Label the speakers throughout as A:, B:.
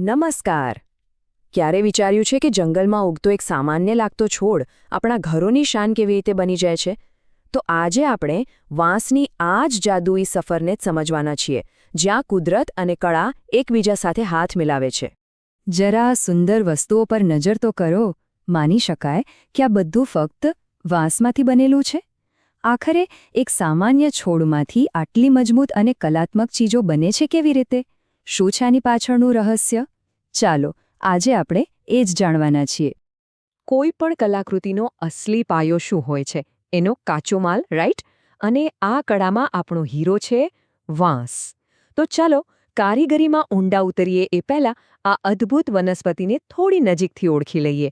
A: નમસ્કાર. ક્યારે વિચાર્યું છે કે જંગલમાં ઉગતો એક સામાન્ય લાગતો છોડ આપણા ઘરોની શાન કેવી રીતે બની જાય છે? તો આજે આપણે વાંસની આ જ જાદુઈ સફરને જ સમજવાના છીએ, જ્યાં કુદરત અને કળા એકબીજા સાથે હાથ મિલાવે છે.
B: જરા સુંદર વસ્તુઓ પર નજર તો કરો. માની શકાય કે આ બધું ફક્ત વાંસમાંથી બનેલું છે? આખરે એક સામાન્ય છોડમાંથી આટલી મજબૂત અને કલાત્મક ચીજો બને છે કેવી રીતે? શું છે આની પાછળનું રહસ્ય? ચાલો, આજે આપણે એ જ જાણવાના છીએ.
A: કોઈ પણ કલાકૃતિનો અસલી પાયો શું હોય છે? એનો કાચો માલ, રાઈટ? અને આ કળામાં આપણો હીરો છે વાંસ. તો ચાલો કારીગરીમાં ઊંડા ઉતરીએ એ પહેલાં આ અદ્ભુત વનસ્પતિને થોડી નજીકથી ઓળખી લઈએ.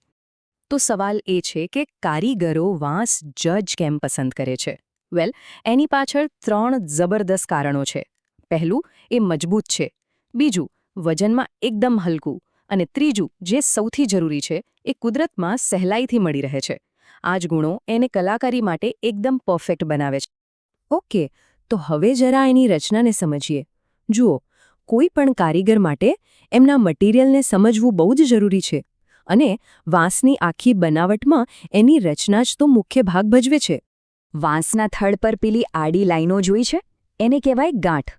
A: તો સવાલ એ છે કે કારીગરો વાંસ જજ કેમ પસંદ કરે છે? વેલ, એની પાછળ 3 જબરદસ્ત કારણો છે. પહેલું, એ મજબૂત છે. બીજું, વજનમાં એકદમ હલકું. અને ત્રીજું, જે સૌથી જરૂરી છે, એ કુદરતમાં સહેલાઈથી મળી રહે છે. આ જ ગુણો એને કલાકારી માટે એકદમ પરફેક્ટ બનાવે છે. ઓકે, તો હવે જરા એની રચનાને સમજીએ. જુઓ, કોઈ પણ કારીગર માટે એમના મટીરિયલને સમજવું બહુ જ જરૂરી છે. અને વાંસની આખી બનાવટમાં એની રચના જ તો મુખ્ય ભાગ ભજવે છે. વાંસના થડ પર પેલી આડી લાઈનો જોઈ છે? એને કહેવાય ગાંઠ.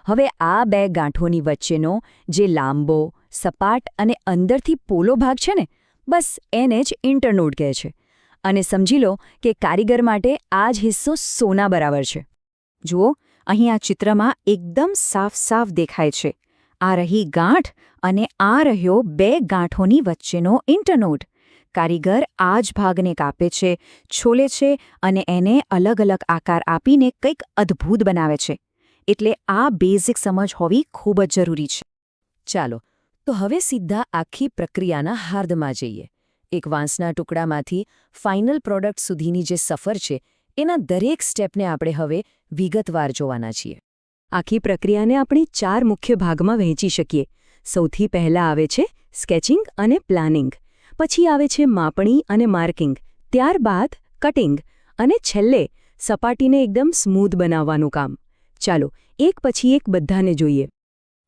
A: હવે આ બે ગાંઠોની વચ્ચેનો જે લાંબો, સપાટ અને અંદરથી પોલો ભાગ છે ને, બસ એને જ ઇન્ટરનોડ કહે છે. અને સમજી લો કે કારીગર માટે આ જ હિસ્સો સોના બરાબર છે. જુઓ, અહીં આ ચિત્રમાં એકદમ સાફ દેખાય છે. આ રહી ગાંઠ અને આ રહ્યો બે ગાંઠોની વચ્ચેનો ઇન્ટરનોડ. કારીગર આ જ ભાગને કાપે છે, છોલે છે અને એને અલગ અલગ આકાર આપીને કંઈક અદ્ભુત બનાવે છે. એટલે આ બેઝિક સમજ હોવી ખૂબ જ જરૂરી છે. ચાલો, તો હવે સીધા આખી પ્રક્રિયાના હાર્દમાં જઈએ. એક વાંસના ટુકડામાંથી ફાઇનલ પ્રોડક્ટ સુધીની જે સફર છે, એના દરેક સ્ટેપને આપણે હવે વિગતવાર જોવાના છીએ. આખી પ્રક્રિયાને આપણે 4 મુખ્ય ભાગમાં વહેંચી શકીએ. સૌથી પહેલાં આવે છે સ્કેચિંગ અને પ્લાનિંગ. પછી આવે છે માપણી અને માર્કિંગ. ત્યારબાદ કટિંગ. અને છેલ્લે સપાટીને એકદમ સ્મૂધ બનાવવાનું કામ. ચાલો, એક પછી એક બધાને જોઈએ.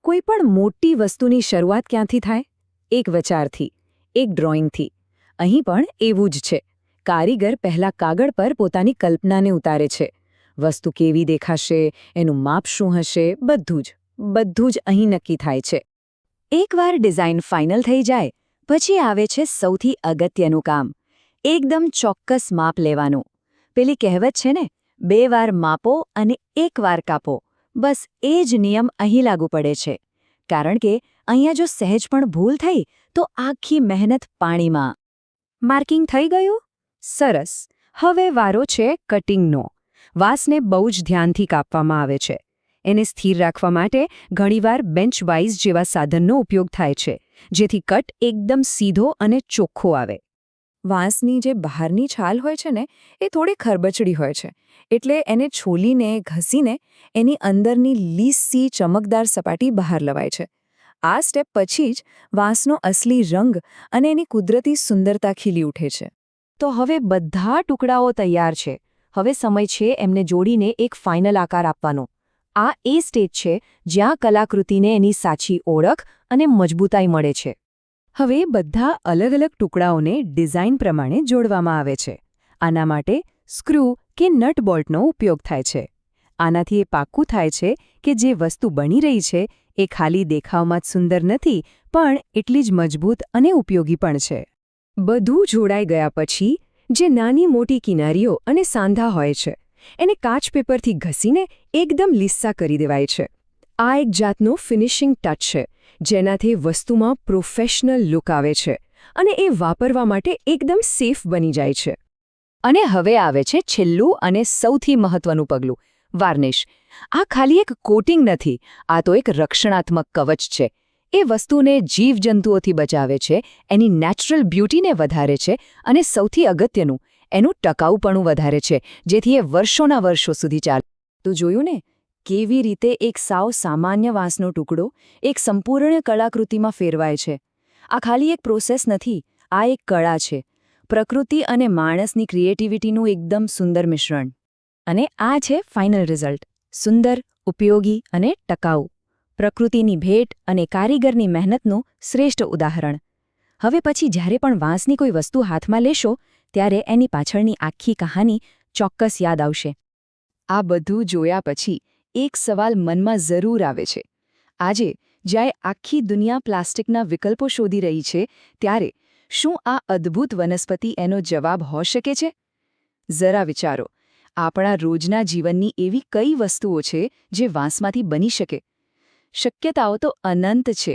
A: કોઈ પણ મોટી વસ્તુની શરૂઆત ક્યાંથી થાય? એક વિચારથી, એક ડ્રોઈંગથી. અહીં પણ એવું જ છે. કારીગર પહેલાં કાગળ પર પોતાની કલ્પનાને ઉતારે છે. વસ્તુ કેવી દેખાશે, એનું માપ શું હશે, બધું જ અહીં નક્કી થાય છે. એકવાર ડિઝાઇન ફાઇનલ થઈ જાય, પછી આવે છે સૌથી અગત્યનું કામ. એકદમ ચોક્કસ માપ લેવાનું. પેલી કહેવત છે ને, 2 વાર માપો અને 1 વાર કાપો. બસ એ જ નિયમ અહીં લાગુ પડે છે. કારણ કે અહીંયા જો સહેજ પણ ભૂલ થઈ તો આખી મહેનત પાણીમાં. માર્કિંગ થઈ ગયું? સરસ. હવે વારો છે કટિંગનો. વાંસને બહુ જ ધ્યાનથી કાપવામાં આવે છે. એને સ્થિર રાખવા માટે ઘણીવાર બેન્ચ વાઇઝ જેવા સાધનનો ઉપયોગ થાય છે, જેથી કટ એકદમ સીધો અને ચોખ્ખો આવે. વાંસની જે બહારની છાલ હોય છે ને, એ થોડી ખરબચડી હોય છે. એટલે એને છોલીને, ઘસીને એની અંદરની લીસી ચમકદાર સપાટી બહાર લવાય છે. આ સ્ટેપ પછી જ વાંસનો અસલી રંગ અને એની કુદરતી સુંદરતા ખીલી ઉઠે છે. તો હવે બધા ટુકડાઓ તૈયાર છે. હવે સમય છે એમને જોડીને એક ફાઇનલ આકાર આપવાનો. આ એ સ્ટેજ છે જ્યાં કલાકૃતિને એની સાચી ઓળખ અને મજબૂતાઈ મળે છે. હવે બધા અલગ અલગ ટુકડાઓને ડિઝાઇન પ્રમાણે જોડવામાં આવે છે. આના માટે સ્ક્રૂ કે નટ બોલ્ટનો ઉપયોગ થાય છે. આનાથી એ પાક્કું થાય છે કે જે વસ્તુ બની રહી છે એ ખાલી દેખાવમાં જ સુંદર નથી, પણ એટલી જ મજબૂત અને ઉપયોગી પણ છે. બધું જોડાઈ ગયા પછી જે નાની મોટી કિનારીઓ અને સાંધા હોય છે, એને કાચ પેપરથી ઘસીને એકદમ લીસ્સા કરી દેવાય છે. આ એક જાતનો ફિનિશિંગ ટચ છે, જેનાથી વસ્તુમાં પ્રોફેશનલ લુક આવે છે અને એ વાપરવા માટે એકદમ સેફ બની જાય છે. અને હવે આવે છે છેલ્લું અને સૌથી મહત્વનું પગલું, વાર્નિશ. આ ખાલી એક કોટિંગ નથી, આ તો એક રક્ષણાત્મક કવચ છે. એ વસ્તુને જીવજંતુઓથી બચાવે છે, એની નેચરલ બ્યુટીને વધારે છે અને સૌથી અગત્યનું, એનું ટકાઉપણું વધારે છે, જેથી એ વર્ષોના વર્ષો સુધી ચાલે. તો જોયું ને, કેવી રીતે એક સાવ સામાન્ય વાંસનો ટુકડો એક સંપૂર્ણ કળાકૃતિમાં ફેરવાય છે. આ ખાલી એક પ્રોસેસ નથી, આ એક કળા છે. પ્રકૃતિ અને માણસની ક્રિએટિવિટીનું એકદમ સુંદર મિશ્રણ. અને આ છે ફાઇનલ રિઝલ્ટ. સુંદર, ઉપયોગી અને ટકાઉ.
B: પ્રકૃતિની ભેટ અને કારીગરની મહેનતનું શ્રેષ્ઠ ઉદાહરણ. હવે પછી જ્યારે પણ વાંસની કોઈ વસ્તુ હાથમાં લેશો ત્યારે એની પાછળની આખી કહાની ચોક્કસ યાદ આવશે.
A: આ બધું જોયા પછી એક સવાલ મનમાં જરૂર આવે છે. આજે જ્યારે આખી દુનિયા પ્લાસ્ટિકના વિકલ્પો શોધી રહી છે ત્યારે શું આ અદ્ભુત વનસ્પતિ એનો જવાબ હોઈ શકે છે? જરા વિચારો, આપણા રોજના જીવનની એવી કઈ વસ્તુઓ છે જે વાંસમાંથી બની શકે? શક્યતાઓ તો અનંત છે.